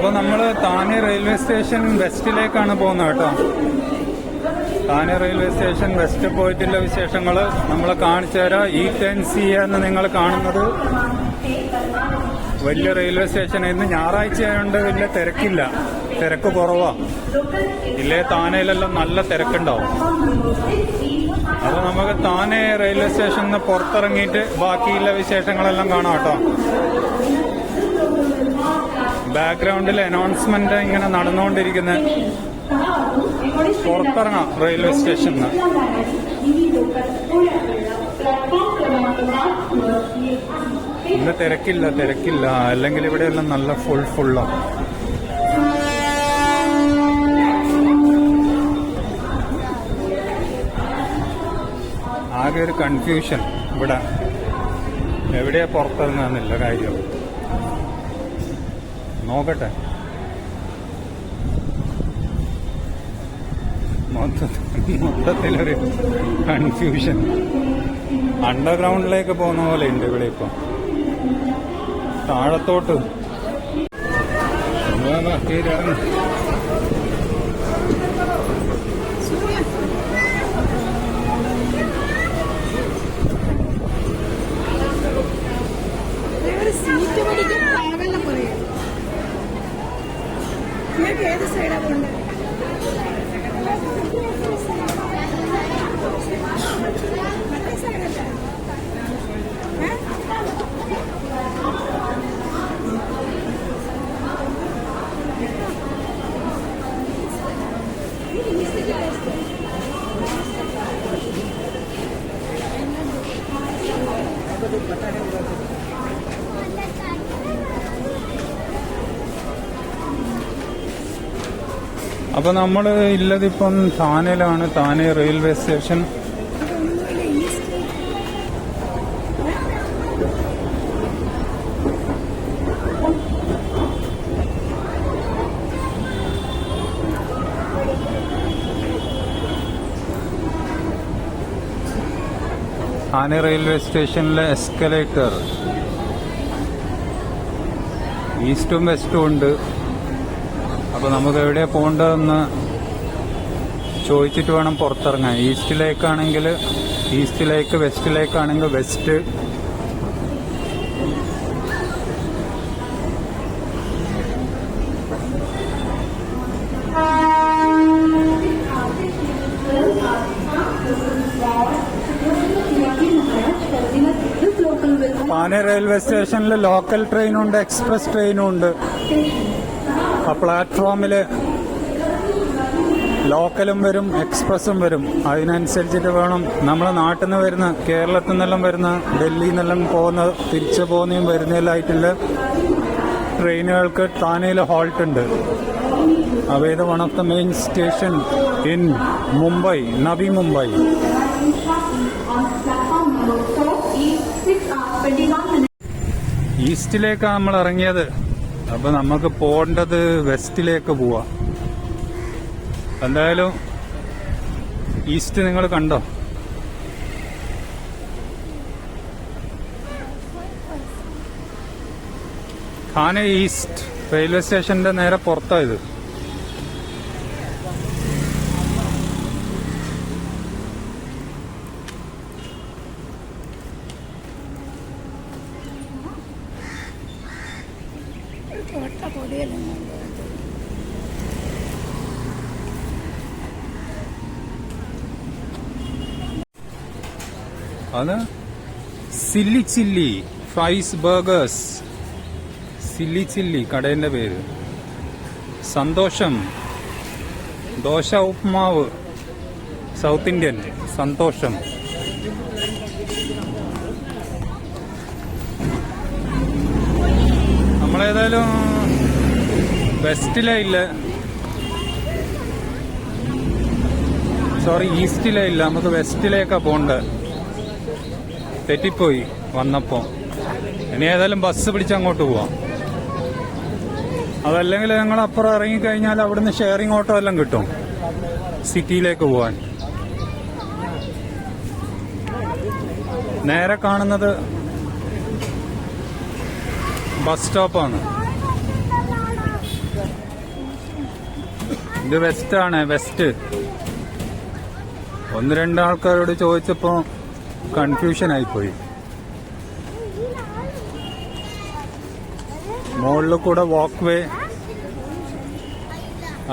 അപ്പോൾ നമ്മൾ താനെ railway station വെസ്റ്റിലേക്കാണ് പോകുന്നത് കേട്ടോ. താനെ റെയിൽവേ സ്റ്റേഷൻ വെസ്റ്റ് പോയിട്ടുള്ള വിശേഷങ്ങൾ നമ്മൾ കാണിച്ചു തരാം. E10C എന്ന് നിങ്ങൾ കാണുന്നത് വലിയ റെയിൽവേ സ്റ്റേഷൻ. ഇന്ന് ഞായറാഴ്ച ആയതുകൊണ്ട് വലിയ തിരക്കില്ല, തിരക്ക് കുറവാ. ഇല്ലേ താനയിലെല്ലാം നല്ല തിരക്കുണ്ടാവും. അപ്പോൾ നമുക്ക് താനെ റെയിൽവേ സ്റ്റേഷനിൽ നിന്ന് പുറത്തിറങ്ങിയിട്ട് ബാക്കിയുള്ള വിശേഷങ്ങളെല്ലാം കാണാം കേട്ടോ. ബാക്ക്ഗ്രൗണ്ടിൽ അനൗൺസ്മെന്റ് ഇങ്ങനെ നടന്നുകൊണ്ടിരിക്കുന്നത്. പുറത്തിറങ്ങാം റെയിൽവേ സ്റ്റേഷനിൽ. ഇന്ന് തിരക്കില്ല. അല്ലെങ്കിൽ ഇവിടെയെല്ലാം നല്ല ഫുള്ളാണ്. ആകെ ഒരു കൺഫ്യൂഷൻ ഇവിടെ. എവിടെയാ പുറത്തിറങ്ങാന്നില്ല കാര്യം. നോക്കട്ടെ. മൊത്തത്തിലൊരു കൺഫ്യൂഷൻ. അണ്ടർഗ്രൗണ്ടിലേക്ക് പോകുന്ന പോലെ ഉണ്ട് ഇവിടെ. ഇപ്പം താഴത്തോട്ട് ഏത് സൈഡാ പോണ്ടത്? അപ്പൊ നമ്മൾ ഇല്ലതിപ്പം താനെയിലാണ്. താനെ റെയിൽവേ സ്റ്റേഷൻ. താനെ റെയിൽവേ സ്റ്റേഷനിലെ എസ്കലേറ്റർ ഈസ്റ്റും വെസ്റ്റും ഉണ്ട്. അപ്പോൾ നമുക്ക് എവിടെയാണ് പോകേണ്ടതെന്ന് ചോദിച്ചിട്ട് വേണം പുറത്തിറങ്ങാൻ. ഈസ്റ്റിലേക്കാണെങ്കിൽ ഈസ്റ്റിലേക്ക്, വെസ്റ്റിലേക്കാണെങ്കിൽ വെസ്റ്റ്. താനെ റെയിൽവേ സ്റ്റേഷനിൽ ലോക്കൽ ട്രെയിനുണ്ട്, എക്സ്പ്രസ് ട്രെയിനും ഉണ്ട്. ആ പ്ലാറ്റ്ഫോമിൽ ലോക്കലും വരും, എക്സ്പ്രസും വരും. അതിനനുസരിച്ചിട്ട് വേണം നമ്മളെ നാട്ടിൽ നിന്ന് വരുന്ന, കേരളത്തിൽ നിന്നെല്ലാം വരുന്ന, ഡൽഹിയിൽ നിന്നെല്ലാം പോകുന്ന, തിരിച്ചു പോകുന്നതും വരുന്നതിലായിട്ടുള്ള ട്രെയിനുകൾക്ക് താനെയിൽ ഹോൾട്ട് ഉണ്ട്. അവയത് one of the main station in Mumbai, Navi Mumbai. ഈസ്റ്റിലേക്കാണ് നമ്മൾ ഇറങ്ങിയത്. അപ്പൊ നമുക്ക് പോകേണ്ടത് വെസ്റ്റിലേക്ക് പോവാം. എന്തായാലും ഈസ്റ്റ് നിങ്ങൾ കണ്ടോ? താനെ ഈസ്റ്റ് റെയിൽവേ സ്റ്റേഷന്റെ നേരെ പുറത്തായത്. അത് ചില്ലി ഫ്രൈസ് ബർഗേഴ്സ്. ചില്ലി കടേന്റെ പേര്. സന്തോഷം ദോശ ഉപ്മാവ്, സൗത്ത് ഇന്ത്യൻ സന്തോഷം. നമ്മളേതായാലും വെസ്റ്റിലേ ഇല്ല, സോറി ഈസ്റ്റിലേ ഇല്ല, നമുക്ക് വെസ്റ്റിലേക്കാ പോണ്ടത്. തെറ്റിപ്പോയി വന്നപ്പോ. ഇനി ഏതായാലും ബസ് പിടിച്ച് അങ്ങോട്ട് പോവാം. അതല്ലെങ്കിൽ ഞങ്ങൾ അപ്പുറം ഇറങ്ങിക്കഴിഞ്ഞാൽ അവിടുന്ന് ഷെയറിംഗ് ഓട്ടോ എല്ലാം കിട്ടും സിറ്റിയിലേക്ക് പോവാൻ. നേരെ കാണുന്നത് ബസ് സ്റ്റോപ്പാണ്. ഇത് വെസ്റ്റ് ആണ്, വെസ്റ്റ്. ഒന്ന് രണ്ടാൾക്കാരോട് ചോദിച്ചപ്പോ കൺഫ്യൂഷൻ ആയിപ്പോയി. മുകളിൽ കൂടെ വാക്ക് വേ,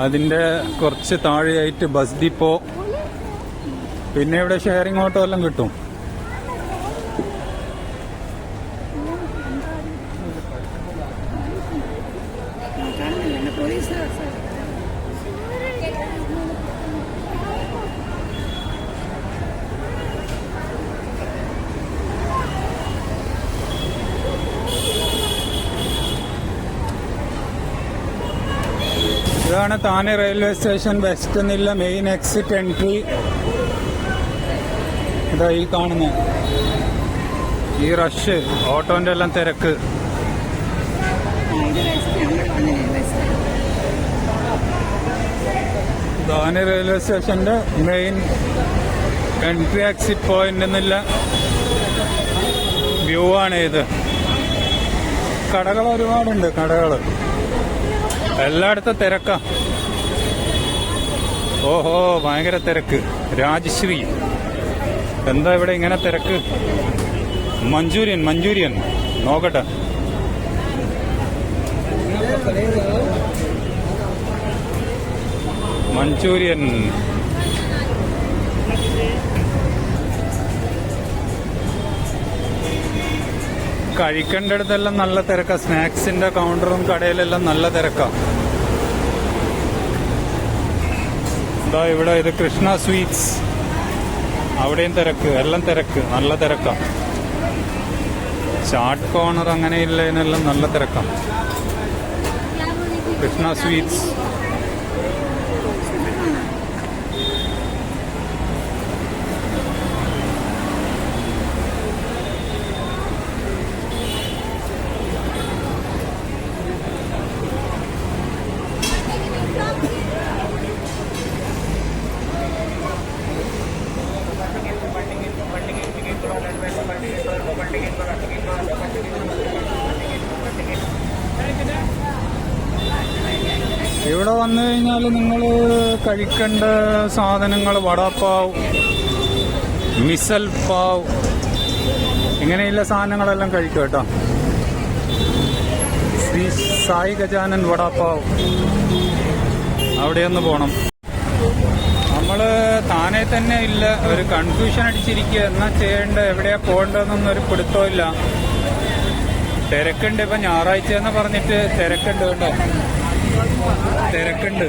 അതിന്റെ കുറച്ച് താഴെയായിട്ട് ബസ് ഡിപ്പോ, പിന്നെ ഇവിടെ ഷെയറിംഗ് ഓട്ടോ എല്ലാം കിട്ടും. ഇതാണ് താനെ റെയിൽവേ സ്റ്റേഷൻ വെസ്റ്റ് എന്നുള്ള മെയിൻ എക്സിറ്റ് എൻട്രി. ഇതാ ഈ കാണുന്ന ഈ റഷ്, ഓട്ടോന്റെ എല്ലാം തിരക്ക്. താനെ റെയിൽവേ സ്റ്റേഷന്റെ മെയിൻ എൻട്രി എക്സിറ്റ് പോയിന്റ് എന്നുള്ള വ്യൂ ആണ് ഇത്. കടകൾ ഒരുപാടുണ്ട്, കടകൾ എല്ലായിടത്തും തിരക്കാ. ഓഹോ, ഭയങ്കര തിരക്ക്. രാജശ്രീ, എന്താ ഇവിടെ ഇങ്ങനെ തിരക്ക്? മഞ്ചൂരിയൻ നോക്കട്ടെ. മഞ്ചൂരിയൻ കഴിക്കേണ്ടടുത്തെല്ലാം നല്ല തിരക്കാ. സ്നാക്സിന്റെ കൗണ്ടറും കടയിലെല്ലാം നല്ല തിരക്കാ. ഇതാ ഇവിടെ ഇത് കൃഷ്ണ സ്വീറ്റ്സ്, അവിടെയും തിരക്ക്, എല്ലാം തിരക്ക്, നല്ല തിരക്കാ. ചാട്ട് കോർണർ അങ്ങനെയില്ലെന്നെല്ലാം നല്ല തിരക്കാ. കൃഷ്ണ സ്വീറ്റ്സ്. ഇവിടെ വന്നു കഴിഞ്ഞാൽ നിങ്ങൾ കഴിക്കേണ്ട സാധനങ്ങൾ വടാപ്പാവ്, മിസൽ പാവ്, ഇങ്ങനെയുള്ള സാധനങ്ങളെല്ലാം കഴിക്കും കേട്ടോ. ശ്രീ സായി ഗജാനൻ വടാപ്പാവ്, അവിടെയൊന്ന് പോണം. നമ്മള് താനെ തന്നെ ഇല്ല, ഒരു കൺഫ്യൂഷൻ അടിച്ചിരിക്കുക. എന്നാ ചെയ്യേണ്ട, എവിടെയാ പോകേണ്ടതെന്നൊരു പിടുത്തമില്ല. തിരക്കുണ്ട്. ഇപ്പൊ ഞായറാഴ്ച എന്ന് പറഞ്ഞിട്ട് തിരക്കുണ്ട് കേട്ടോ, തിരക്കുണ്ട്.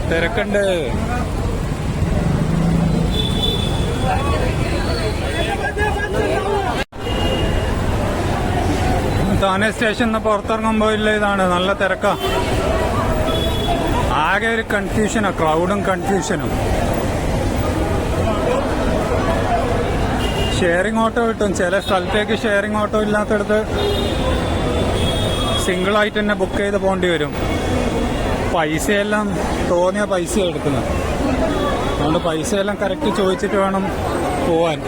തിരക്കുണ്ട്. താനെ സ്റ്റേഷനിൽ പുറത്തിറങ്ങുമ്പോ ഇല്ല, ഇതാണ് നല്ല തിരക്കാ. ആകെ ഒരു കൺഫ്യൂഷനാ, ക്രൗഡും കൺഫ്യൂഷനും. ഷെയറിംഗ് ഓട്ടോ കിട്ടും ചില സ്ഥലത്തേക്ക്. ഷെയറിംഗ് ഓട്ടോ ഇല്ലാത്തടത്ത് സിംഗിളായിട്ട് തന്നെ ബുക്ക് ചെയ്ത് പോകേണ്ടി വരും. പൈസയെല്ലാം തോന്നിയ പൈസ എടുക്കുന്നത്, അതുകൊണ്ട് പൈസയെല്ലാം കറക്റ്റ് ചോദിച്ചിട്ട് വേണം പോവാൻ.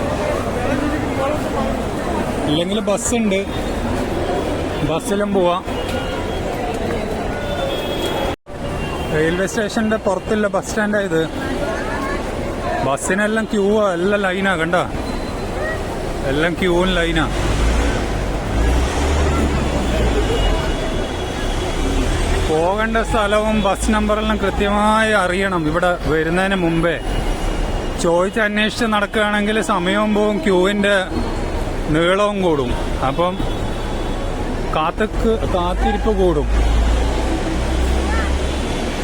ഇല്ലെങ്കിൽ ബസ്സുണ്ട്, ബസ്സിലും പോവാം. റെയിൽവേ സ്റ്റേഷന്റെ പുറത്തുള്ള ബസ് സ്റ്റാൻഡാ ഇത്. ബസ്സിനെല്ലാം ക്യൂവാ, എല്ലാം ലൈനാ, കണ്ട, എല്ലാം ക്യൂവും ലൈനാ. പോകേണ്ട സ്ഥലവും ബസ് നമ്പറെല്ലാം കൃത്യമായി അറിയണം. ഇവിടെ വരുന്നതിന് മുമ്പേ ചോദിച്ച് അന്വേഷിച്ച് നടക്കുകയാണെങ്കിൽ സമയവും പോവും, ക്യൂവിന്റെ നീളവും കൂടും. അപ്പം കാത്തിരിപ്പ് കൂടും.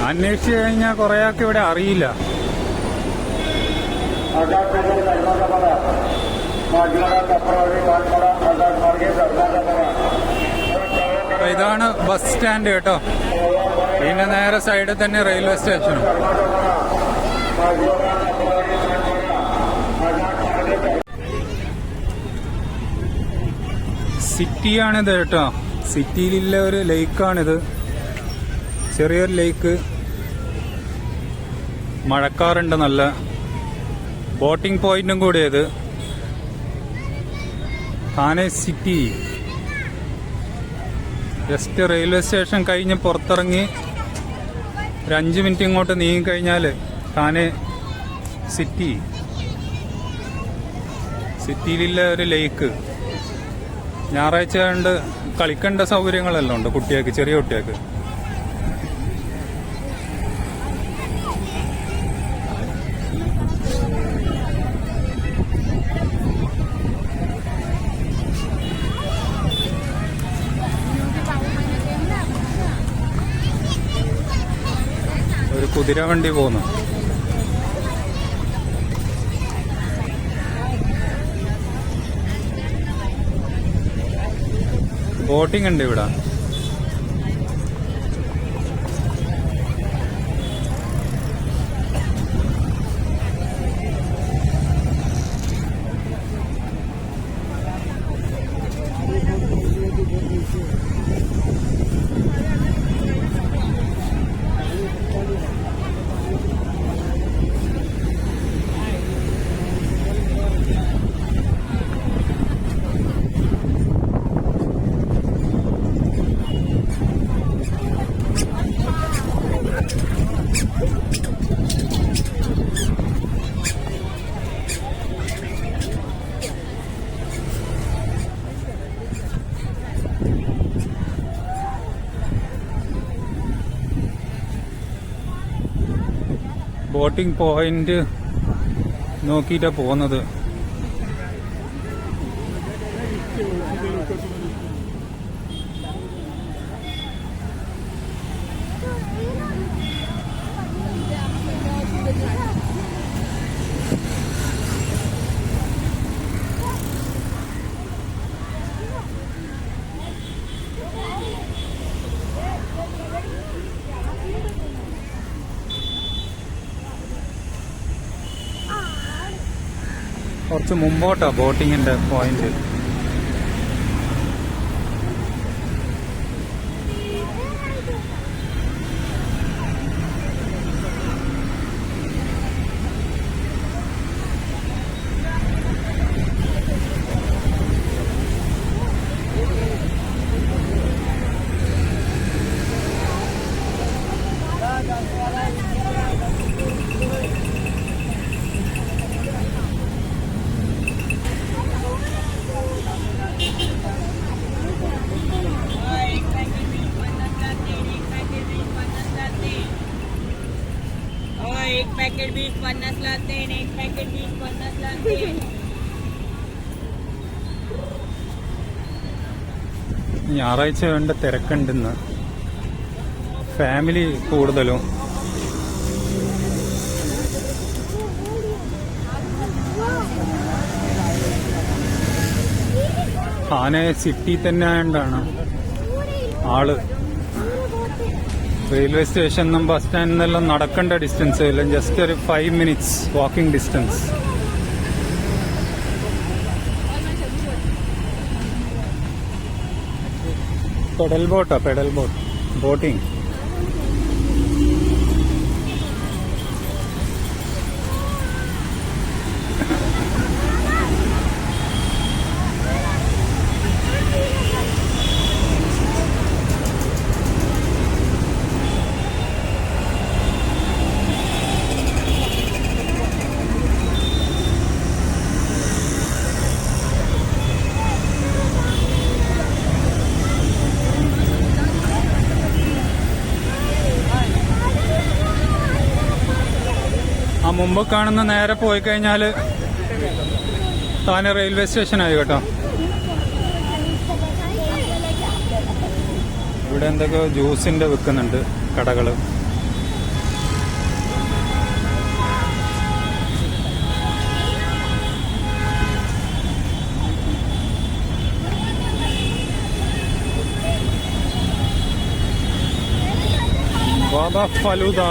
അന്വേഷിച്ചു കഴിഞ്ഞാൽ കുറേയൊക്കെ ഇവിടെ അറിയില്ല. ഇതാണ് ബസ് സ്റ്റാൻഡ് കേട്ടോ. ഇതിന്റെ നേരെ സൈഡിൽ തന്നെ റെയിൽവേ സ്റ്റേഷനും. സിറ്റിയാണിത് കേട്ടോ. സിറ്റിയിലുള്ള ഒരു ലേക്കാണിത്, ചെറിയൊരു ലേക്ക്. മഴക്കാറുണ്ട്, നല്ല ബോട്ടിംഗ് പോയിന്റും കൂടിയത്. താനെ സിറ്റി. ജസ്റ്റ് റെയിൽവേ സ്റ്റേഷൻ കഴിഞ്ഞ് പുറത്തിറങ്ങി ഒരു 5 മിനിറ്റ് ഇങ്ങോട്ട് നീങ്ങിക്കഴിഞ്ഞാൽ താനെ സിറ്റിയിലുള്ള ഒരു ലേക്ക്. ഞായറാഴ്ച കണ്ട് കളിക്കേണ്ട സൗകര്യങ്ങളെല്ലാം ഉണ്ട് കുട്ടികൾക്ക്, ചെറിയ കുട്ടികൾക്ക്. ഒരു കുതിര വണ്ടി പോകുന്നു. ബോട്ടിംഗ് ഉണ്ട് ഇവിടെ. ബോട്ടിംഗ് പോയിന്റ് നോക്കിയിട്ടാണ് പോകുന്നത്. കുറച്ച് മുമ്പോട്ടാ ബോട്ടിങ്ങിന്റെ പോയിന്റ്. एक पॅकेट 20-50 लागते, एक पॅकेट 20-50 लागते. ഞായറാഴ്ച വേണ്ട തിരക്കുണ്ടെന്ന്, ഫാമിലി കൂടുതലും. ഹാനെ സിറ്റി തന്നെ ആയതുകൊണ്ടാണ് ആള്. റെയിൽവേ സ്റ്റേഷനും ബസ് സ്റ്റാൻഡിൽ നിന്നെല്ലാം നടക്കേണ്ട ഡിസ്റ്റൻസ് ഇല്ല, ജസ്റ്റ് ഒരു 5 minutes walking distance. Pedal boat boating. ആ മുമ്പ് കാണുന്ന നേരെ പോയി കഴിഞ്ഞാൽ താനെ റെയിൽവേ സ്റ്റേഷനായി കേട്ടോ. ഇവിടെ എന്തൊക്കെ ജ്യൂസിന്റെ വിൽക്കുന്നുണ്ട് കടകള്. ബാബ ഫലൂദ.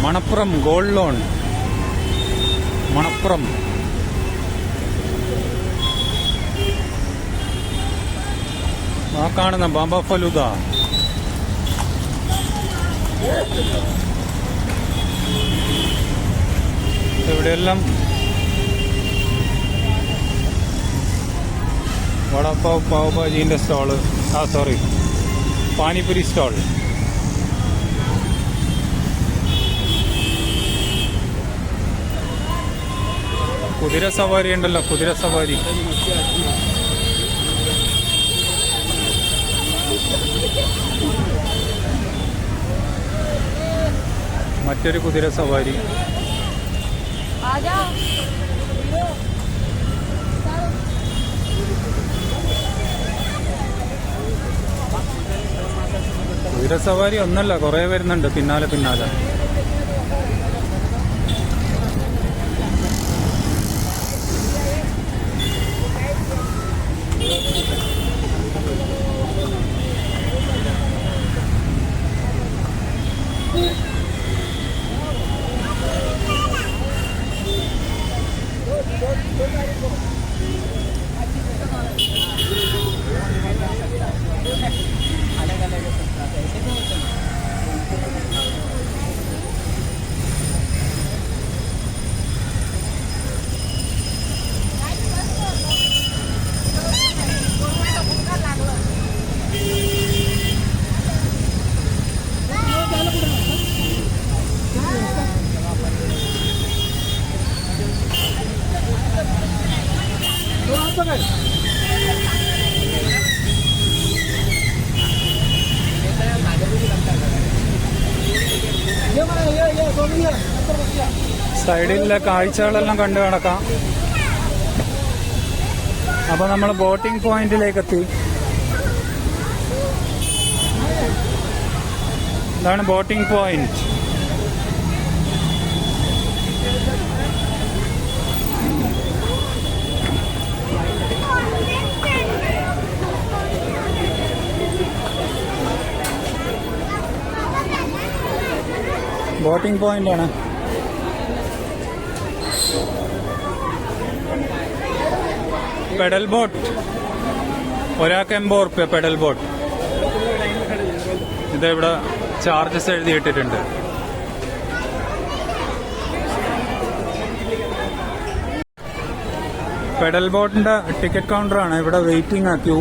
Manappuram gold loan, Manappuram. ആ കാണുന്ന ബാബ ഫലൂദ. ഇവിടെയെല്ലാം വടപ്പാവ് പാവ് ഭാജീൻ്റെ സ്റ്റാള്. Sorry, panipuri stall. കുതിര സവാരി ഉണ്ടല്ലോ, കുതിര സവാരി. മറ്റൊരു കുതിര സവാരി. കുതിര സവാരി ഒന്നല്ല, കുറെ വരുന്നുണ്ട് പിന്നാലെ പിന്നാലെ. സൈഡിലെ കാഴ്ചകളെല്ലാം കണ്ടു നടക്കാം. അപ്പൊ നമ്മൾ ബോട്ടിംഗ് പോയിന്റിലേക്ക് എത്തി. ഇതാണ് ബോട്ടിംഗ് പോയിന്റ്. ബോട്ടിംഗ് പോയിന്റ് ആണ്. പെഡൽ ബോട്ട് ഒരാൾക്ക് 80 റുപ്യ പെഡൽ ബോട്ട്. ഇതിവിടെ ചാർജസ് എഴുതിയിട്ടിട്ടുണ്ട്. പെഡൽ ബോട്ടിന്റെ ടിക്കറ്റ് കൗണ്ടറാണ്. ഇവിടെ വെയിറ്റിംഗ് ആ ക്യൂ.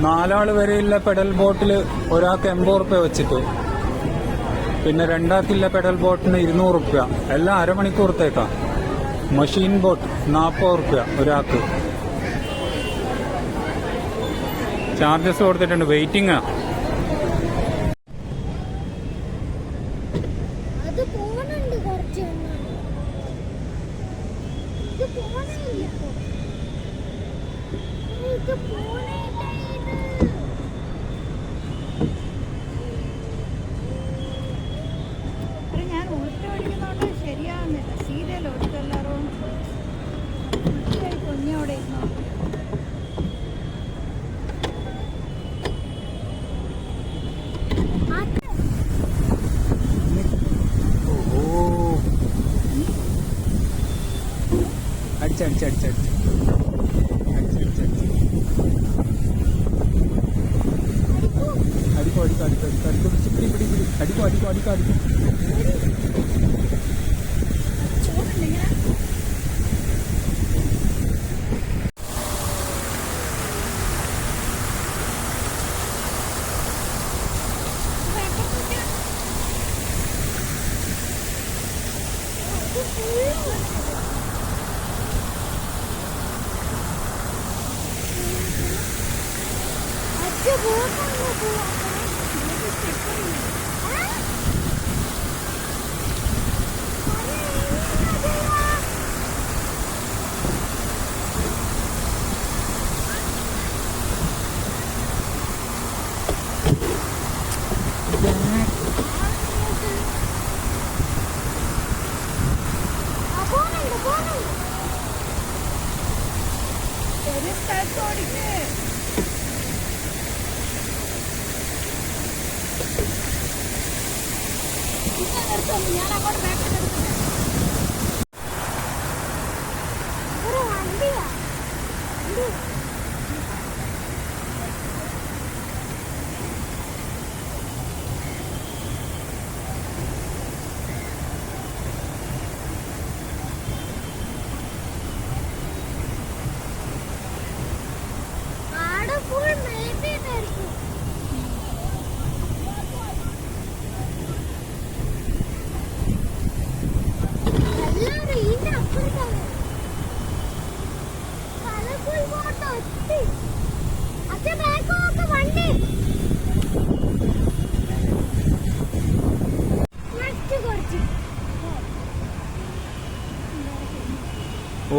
4 ആൾ വരെയുള്ള പെഡൽ ബോട്ടിൽ ഒരാൾക്ക് 80 റുപ്യ വെച്ചിട്ട്, പിന്നെ 2 ആൾക്കുള്ള പെഡൽ ബോട്ടിന് 200 റുപ്യ. എല്ലാം അരമണിക്കൂറത്തേക്കാണ്. മെഷീൻ ബോട്ട് 40 റുപ്യ ഒരാൾക്ക്. ചാർജസ് കൊടുത്തിട്ടുണ്ട്. വെയിറ്റിംഗ് ആ. ഞാൻ ഊറ്റ ഓടിക്കുന്നോണ്ട് ശരിയാവുന്നില്ല. സീരിയൽ ഓടിച്ചെല്ലാറും കുഞ്ഞോടെ ഇരുന്നോ. അടിച്ചടിച്ചടിച്ചടിച്ച് അടിക്കോ അടിക്കോ അടിക്കോ അടിക്കോ പിടി പിടി പിടി അടിക്കോ അടിക്കോ അടിക്കോ അടിക്കോ. ഞാൻ അങ്ങോട്ട് ബാക്കിൽ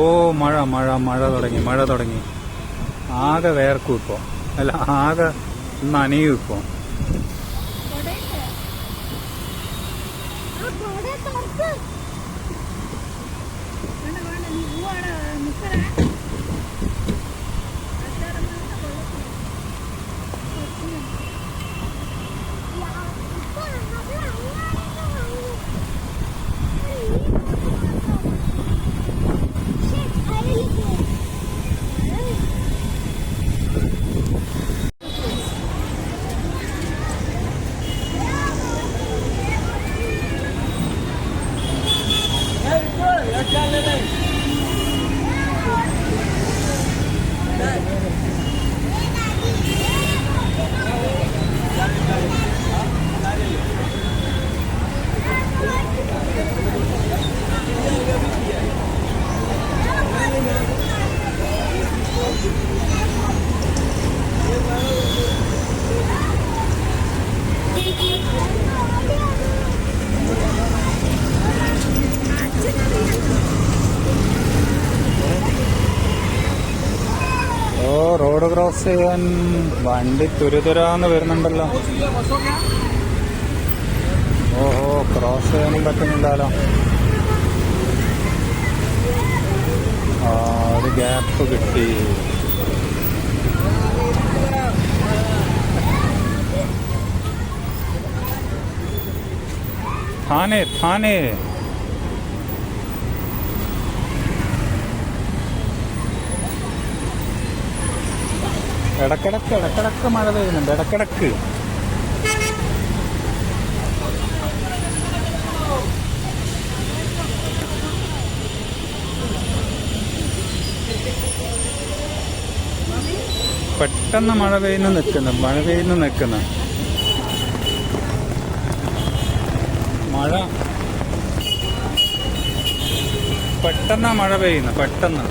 ഓ മഴ മഴ മഴ തുടങ്ങി. ആകെ വേർക്കും ഇപ്പോൾ, അല്ല ആകെ നനയും ഇപ്പോൾ. റോഡ് ക്രോസ് ചെയ്യാൻ വണ്ടി തുരുതുരാന്ന് വരുന്നുണ്ടല്ലോ. ഓഹോ, ക്രോസ് ചെയ്യാനും പറ്റുന്നില്ലല്ലോ. ഒരു ഗ്യാപ്പ് കിട്ടി. थाने ഇടക്കിടക്ക് മഴ പെയ്യുന്നുണ്ട്. ഇടക്കിടക്ക് പെട്ടെന്ന് മഴ പെയ്യുന്നു നിൽക്കുന്നു. മഴ പെട്ടെന്നാ മഴ പെയ്യുന്നു. പെട്ടെന്ന്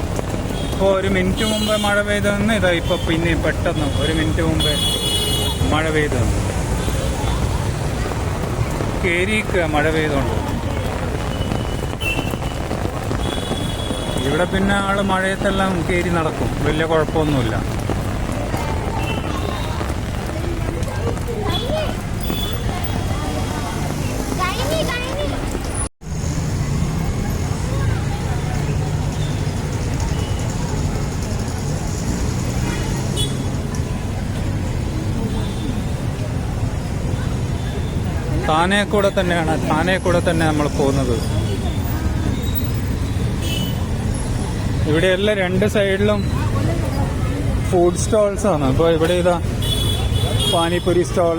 ഇപ്പോൾ 1 മിനിറ്റ് മുമ്പ് മഴ പെയ്തെന്ന് ഇതാ ഇപ്പൊ പിന്നെ പെട്ടെന്ന് 1 മിനിറ്റ് മുമ്പേ മഴ പെയ്തെന്ന് കേരിക്കുക. മഴ പെയ്തോണ്ട് ഇവിടെ പിന്നെ ആള് മഴയത്തെല്ലാം കേരി നടക്കും, വലിയ കുഴപ്പമൊന്നുമില്ല. താനെ കൂടെ തന്നെ നമ്മൾ പോകുന്നത്. ഇവിടെയെല്ലാം 2 സൈഡിലും ഫുഡ് സ്റ്റോൾസ് ആണ്. അപ്പോൾ ഇവിടെ ഇതാ പാനിപൂരി സ്റ്റോൾ.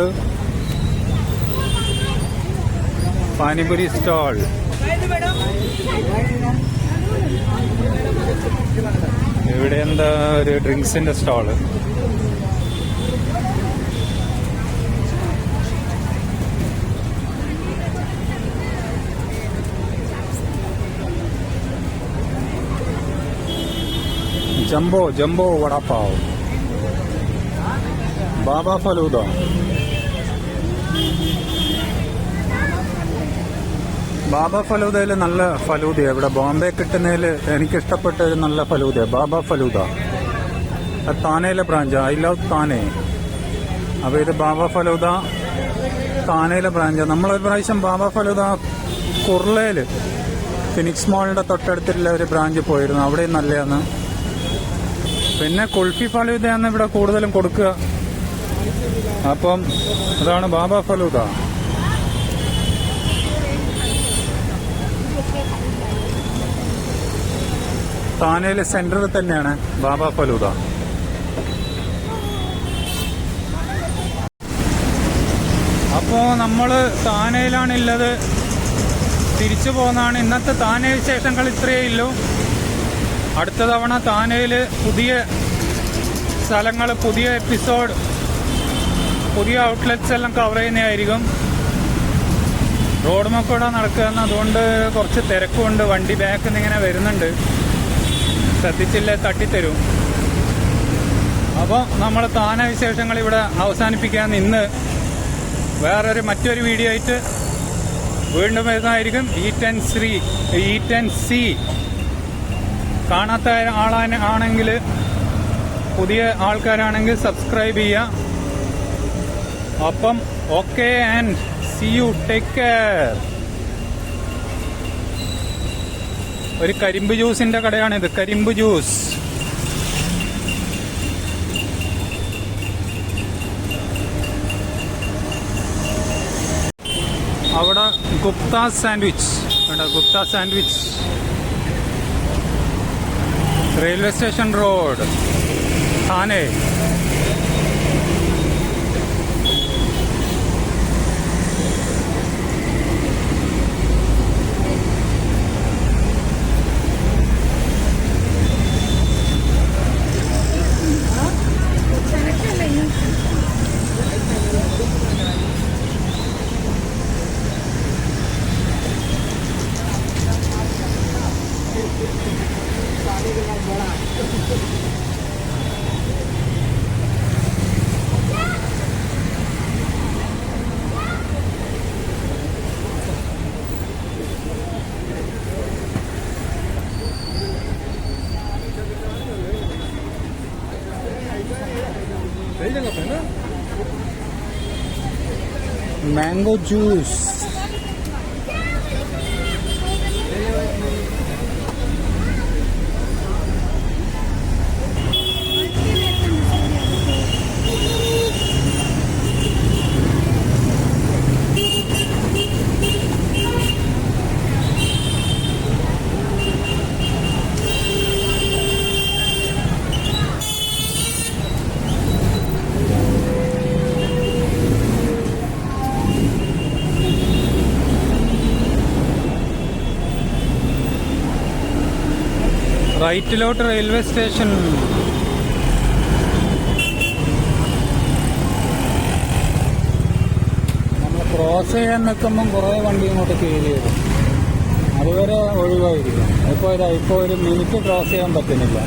ഇവിടെ എന്താ ഒരു ഡ്രിങ്ക്സിന്റെ സ്റ്റോള്. ജംബോ വടാപ്പാവ്, ബാബ ഫലൂദ. ബാബ ഫലൂദയിൽ നല്ല ഫലൂദയാണ്. ഇവിടെ ബോംബെ കിട്ടുന്നതിൽ എനിക്കിഷ്ടപ്പെട്ട ഒരു നല്ല ഫലൂദയാണ് ബാബ ഫലൂദ. താനയിലെ ബ്രാഞ്ച്. ഐ ലവ് താനെ. അപ്പോൾ ഇത് ബാബ ഫലൂദ താനയിലെ ബ്രാഞ്ച്. നമ്മളൊരു പ്രാവശ്യം ബാബ ഫലൂദ കുർളയിൽ ഫിനിക്സ് മോളിന്റെ തൊട്ടടുത്തുള്ള ഒരു ബ്രാഞ്ച് പോയിരുന്നു. അവിടെയും നല്ലതാണ്. പിന്നെ കുൾഫി ഫലൂദയാണ് ഇവിടെ കൂടുതലും കൊടുക്കുക. അപ്പം അതാണ് ബാബ ഫലൂദ. താനയിലെ സെന്ററിൽ തന്നെയാണ് ബാബ ഫലൂദ. അപ്പോ നമ്മള് താനയിലാണുള്ളത്. തിരിച്ചു പോകുന്നതാണ്. ഇന്നത്തെ താനെ വിശേഷങ്ങൾ ഇത്രയേ ഉള്ളൂ. അടുത്ത തവണ താനയിൽ പുതിയ സ്ഥലങ്ങൾ, പുതിയ എപ്പിസോഡ്, പുതിയ ഔട്ട്ലെറ്റ്സ് എല്ലാം കവർ ചെയ്യുന്നതായിരിക്കും. റോഡ് മക്കൂടെ നടക്കുകയെന്ന്, അതുകൊണ്ട് കുറച്ച് തിരക്കുണ്ട്. വണ്ടി ബാക്കിൽ നിന്ന് ഇങ്ങനെ വരുന്നുണ്ട്, ശ്രദ്ധിച്ചില്ലേ തട്ടിത്തരും. അപ്പോൾ നമ്മൾ താന വിശേഷങ്ങൾ ഇവിടെ അവസാനിപ്പിക്കാൻ ഇന്ന് മറ്റൊരു വീഡിയോ ആയിട്ട് വീണ്ടും വരുന്നതായിരിക്കും. ഈറ്റ് ആൻഡ് സീ കാണാത്ത ആളാണെങ്കിൽ, പുതിയ ആൾക്കാരാണെങ്കിൽ സബ്സ്ക്രൈബ് ചെയ്യുക. അപ്പം okay and see you, take care. ഒരു കരിമ്പ് ജ്യൂസിന്റെ കടയാണിത്, കരിമ്പ് ജ്യൂസ്. അവിടെ ഗുപ്ത സാൻഡ്വിച്ച് ഉണ്ട്, Gupta sandwich. Railway station road, Thane. തിരക്കല്ലേ ഇനി? Mango juice. റൈറ്റിലോട്ട് റെയിൽവേ സ്റ്റേഷൻ. നമ്മൾ ക്രോസ് ചെയ്യാൻ നിൽക്കുമ്പം കുറേ വണ്ടി ഇങ്ങോട്ട് കയറി വരും. അതുവരെ ഒഴിവായിരിക്കും. ഇപ്പോൾ ഒരു മിനിറ്റ് ക്രോസ് ചെയ്യാൻ പറ്റുന്നില്ല.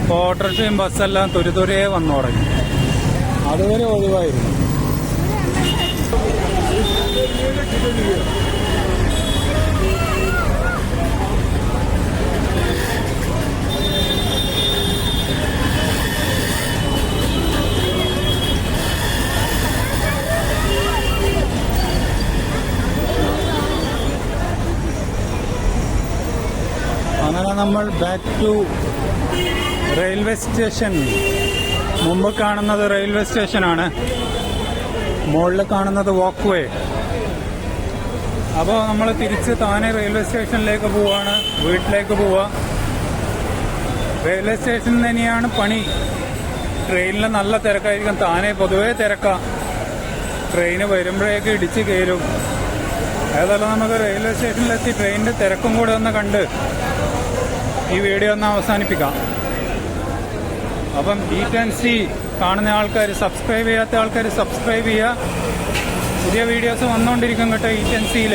ഇപ്പോൾ ഓട്ടോറിക്ഷയും ബസ്സെല്ലാം തുരുതുരേ വന്നു തുടങ്ങി. അതുവരെ ഒഴിവായിരുന്നു. അങ്ങനെ നമ്മൾ ബാക്ക് ടു റെയിൽവേ സ്റ്റേഷൻ. മുമ്പ് കാണുന്നത് റെയിൽവേ സ്റ്റേഷനാണ്, മുകളിൽ കാണുന്നത് വാക്ക് വേ. അപ്പോൾ നമ്മൾ തിരിച്ച് താനെ റെയിൽവേ സ്റ്റേഷനിലേക്ക് പോവാണ്, വീട്ടിലേക്ക് പോവുക. റെയിൽവേ സ്റ്റേഷനിൽ തന്നെയാണ് പണി. ട്രെയിനിൽ നല്ല തിരക്കായിരിക്കും, താനെ പൊതുവേ തിരക്കാം. ട്രെയിന് വരുമ്പോഴേക്ക് ഇടിച്ച് കയറും. ഏതായാലും നമുക്ക് റെയിൽവേ സ്റ്റേഷനിലെത്തി ട്രെയിനിൻ്റെ തിരക്കും കൂടെ ഒന്ന് കണ്ട് ഈ വീഡിയോ ഒന്ന് അവസാനിപ്പിക്കാം. അപ്പം ഈറ്റ് ആൻഡ് സീ കാണുന്ന ആൾക്കാർ, സബ്സ്ക്രൈബ് ചെയ്യാത്ത ആൾക്കാർ സബ്സ്ക്രൈബ് ചെയ്യുക. പുതിയ വീഡിയോസ് വന്നുകൊണ്ടിരിക്കും കേട്ടോ ഈറ്റ് ആൻഡ് സീയിൽ.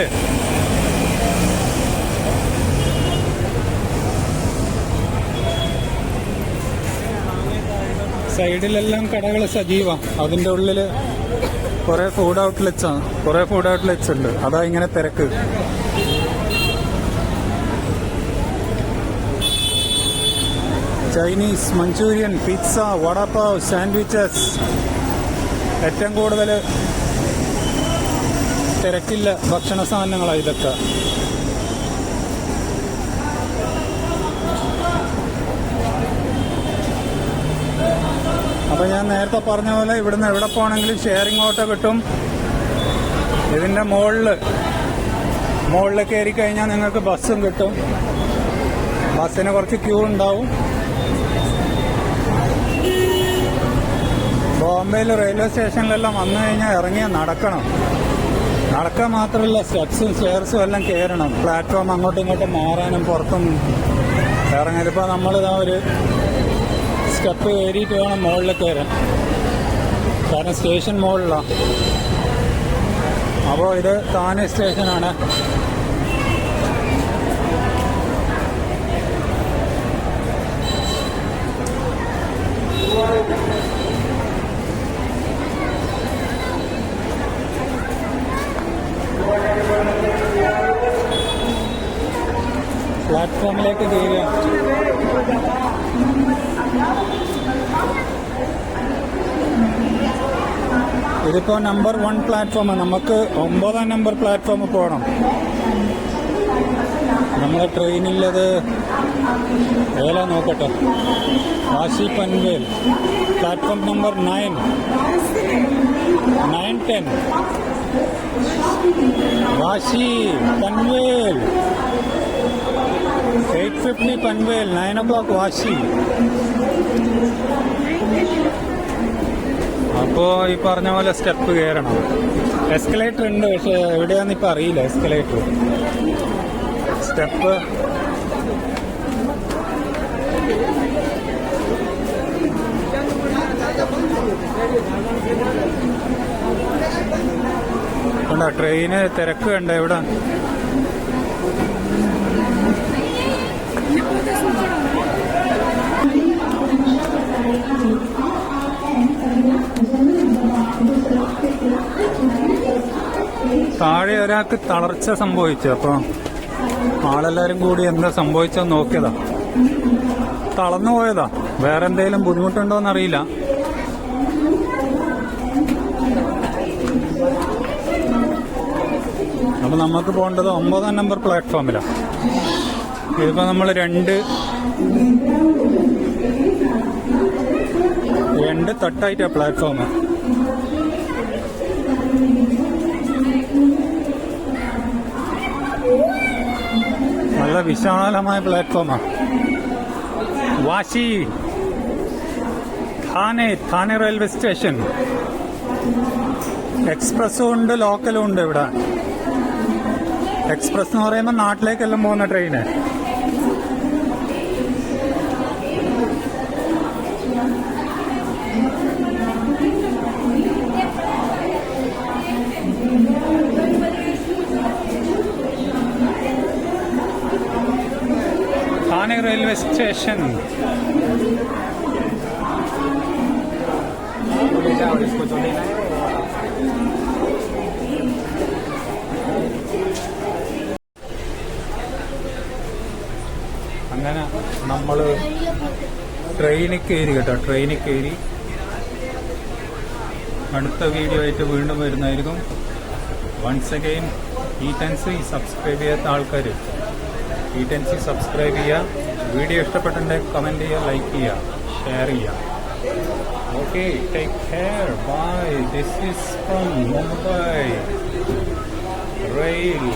സൈഡിലെല്ലാം കടകൾ സജീവം. അതിൻ്റെ ഉള്ളിൽ കുറേ ഫുഡ് ഔട്ട്ലെറ്റ്സ് ഉണ്ട്. അതാ ഇങ്ങനെ തിരക്ക്. Chinese, Manchurian, pizza, vada pav, sandwiches. ഏറ്റവും കൂടുതൽ തിരക്കില്ല ഭക്ഷണ സാധനങ്ങളാണ് ഇതൊക്കെ. അപ്പോൾ ഞാൻ നേരത്തെ പറഞ്ഞ പോലെ ഇവിടുന്ന് എവിടെ പോകണമെങ്കിലും ഷെയറിംഗ് ഓട്ടോ കിട്ടും. ഇതിൻ്റെ മുകളിൽ കയറി കഴിഞ്ഞാൽ നിങ്ങൾക്ക് ബസ്സും കിട്ടും. ബസ്സിന് കുറച്ച് ക്യൂ ഉണ്ടാവും. ബോംബെയിൽ റെയിൽവേ സ്റ്റേഷനിലെല്ലാം വന്നു കഴിഞ്ഞാൽ ഇറങ്ങിയാൽ നടക്കാൻ മാത്രമല്ല, സ്റ്റെപ്സും സ്റ്റെയർസും എല്ലാം കയറണം. പ്ലാറ്റ്ഫോം അങ്ങോട്ടും ഇങ്ങോട്ടും മാറാനും പുറത്തും ഇറങ്ങാൻ. ഇപ്പോൾ നമ്മളിതാ ഒരു സ്റ്റെപ്പ് കയറിയിട്ട് വേണം മുകളിൽ കയറാൻ, കാരണം സ്റ്റേഷൻ മുകളിലാണ്. അപ്പോൾ ഇത് താനെ സ്റ്റേഷനാണ്. പ്ലാറ്റ്ഫോമിലേക്ക് കയറുക. ഇതിപ്പോ നമ്പർ 1 പ്ലാറ്റ്ഫോം. നമുക്ക് 9 നമ്പർ പ്ലാറ്റ്ഫോമിൽ പോകണം. നമ്മളെ ട്രെയിനിലത് ഏതാ നോക്കട്ടെ. വാശി പൻവേൽ പ്ലാറ്റ്ഫോം നമ്പർ 9, 10. വാശി പൻവേൽ 8:50 പൻവേൽ, 9 o'clock വാശി. അപ്പോ ഈ പറഞ്ഞ പോലെ സ്റ്റെപ്പ് കയറണം. എസ്കലേറ്റർ ഉണ്ട്, പക്ഷെ എവിടെയാന്ന് ഇപ്പൊ അറിയില്ല. എസ്കലേറ്റർ സ്റ്റെപ്പ് കണ്ടോ. ട്രെയിന് തിരക്ക് കണ്ട എവിടെ. താഴെ ഒരാൾക്ക് തളർച്ച സംഭവിച്ചു. അപ്പൊ ആളെല്ലാരും കൂടി എന്താ സംഭവിച്ചെന്ന് നോക്കിയതാ. തളർന്നു പോയതാ. വേറെ എന്തെങ്കിലും ബുദ്ധിമുട്ടുണ്ടോന്നറിയില്ല. അപ്പൊ നമുക്ക് പോകേണ്ടത് 9 നമ്പർ പ്ലാറ്റ്ഫോമിലാണ്. ഇതിപ്പോ നമ്മൾ രണ്ട് തട്ടായിട്ടാ പ്ലാറ്റ്ഫോം. നല്ല വിശാലമായ പ്ലാറ്റ്ഫോമാണ്. വാശി ഥാനെ റെയിൽവേ സ്റ്റേഷൻ. എക്സ്പ്രസ്സും ഉണ്ട്, ലോക്കലും ഉണ്ട് ഇവിടെ. എക്സ്പ്രസ് എന്ന് പറയുമ്പോൾ നാട്ടിലേക്കെല്ലാം പോകുന്ന ട്രെയിന്. Thane railway station. അങ്ങനെ നമ്മൾ ട്രെയിനിൽ കയറി കേട്ടോ. ട്രെയിനിൽ കയറി. അടുത്ത വീഡിയോ ആയിട്ട് വീണ്ടും വരുന്നതായിരിക്കും. Once again eat and see subscribe ചെയ്യാത്ത ആൾക്കാർ ഈറ്റ് ആൻഡ് സീ സബ്സ്ക്രൈബ് ചെയ്യുക. വീഡിയോ ഇഷ്ടപ്പെട്ടിട്ടുണ്ടെങ്കിൽ കമൻറ്റ് ചെയ്യുക, ലൈക്ക് ചെയ്യുക, ഷെയർ ചെയ്യുക. Okay, take care, bye. This is from Mumbai rail.